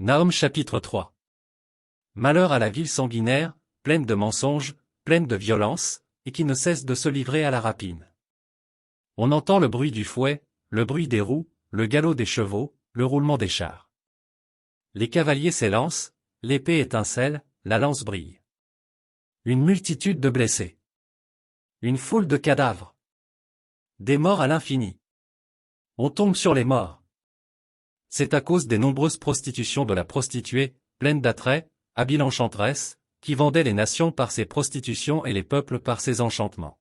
Nahum chapitre 3. Malheur à la ville sanguinaire, pleine de mensonges, pleine de violence, et qui ne cesse de se livrer à la rapine. On entend le bruit du fouet, le bruit des roues, le galop des chevaux, le roulement des chars. Les cavaliers s'élancent, l'épée étincelle, la lance brille. Une multitude de blessés. Une foule de cadavres. Des morts à l'infini. On tombe sur les morts. C'est à cause des nombreuses prostitutions de la prostituée, pleine d'attraits, habile enchanteresse, qui vendait les nations par ses prostitutions et les peuples par ses enchantements.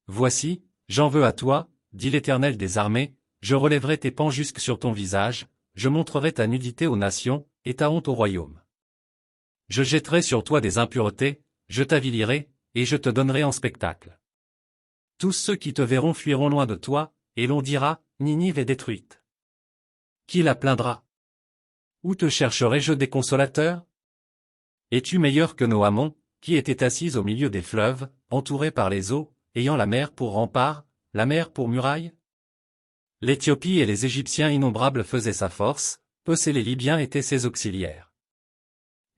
Voici, j'en veux à toi, dit l'Éternel des armées, je relèverai tes pans jusque sur ton visage, je montrerai ta nudité aux nations, et ta honte au royaume. Je jetterai sur toi des impuretés, je t'avilirai, et je te donnerai en spectacle. Tous ceux qui te verront fuiront loin de toi, et l'on dira, Ninive est détruite. Qui la plaindra? Où te chercherai-je des consolateurs? Es-tu meilleur que Noamon, qui était assise au milieu des fleuves, entourée par les eaux, ayant la mer pour rempart, la mer pour muraille? L'Éthiopie et les Égyptiens innombrables faisaient sa force, Peuc et les Libyens étaient ses auxiliaires.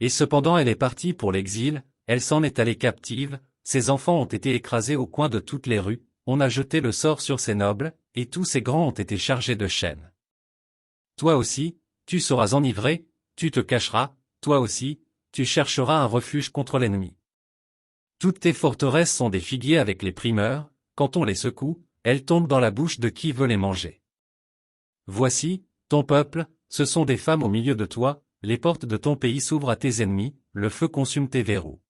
Et cependant elle est partie pour l'exil, elle s'en est allée captive, ses enfants ont été écrasés au coin de toutes les rues, on a jeté le sort sur ses nobles, et tous ses grands ont été chargés de chaînes. Toi aussi, tu seras enivré, tu te cacheras, toi aussi, tu chercheras un refuge contre l'ennemi. Toutes tes forteresses sont des figuiers avec les primeurs, quand on les secoue, elles tombent dans la bouche de qui veut les manger. Voici, ton peuple, ce sont des femmes au milieu de toi, les portes de ton pays s'ouvrent à tes ennemis, le feu consume tes verrous.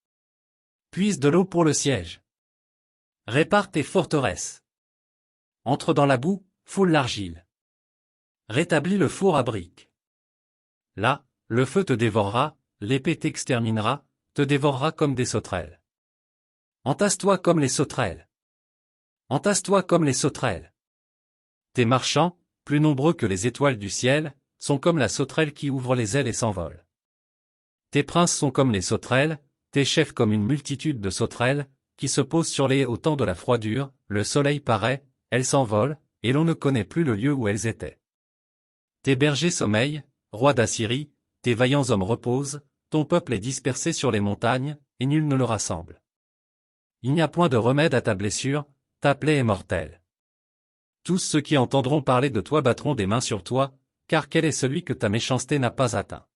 Puise de l'eau pour le siège. Répare tes forteresses. Entre dans la boue, foule l'argile. Rétablis le four à briques. Là, le feu te dévorera, l'épée t'exterminera, te dévorera comme des sauterelles. Entasse-toi comme les sauterelles. Entasse-toi comme les sauterelles. Tes marchands, plus nombreux que les étoiles du ciel, sont comme la sauterelle qui ouvre les ailes et s'envole. Tes princes sont comme les sauterelles, tes chefs comme une multitude de sauterelles, qui se posent sur les haies au temps de la froidure, le soleil paraît, elles s'envolent, et l'on ne connaît plus le lieu où elles étaient. Tes bergers sommeillent, roi d'Assyrie, tes vaillants hommes reposent, ton peuple est dispersé sur les montagnes, et nul ne le rassemble. Il n'y a point de remède à ta blessure, ta plaie est mortelle. Tous ceux qui entendront parler de toi battront des mains sur toi, car quel est celui que ta méchanceté n'a pas atteint?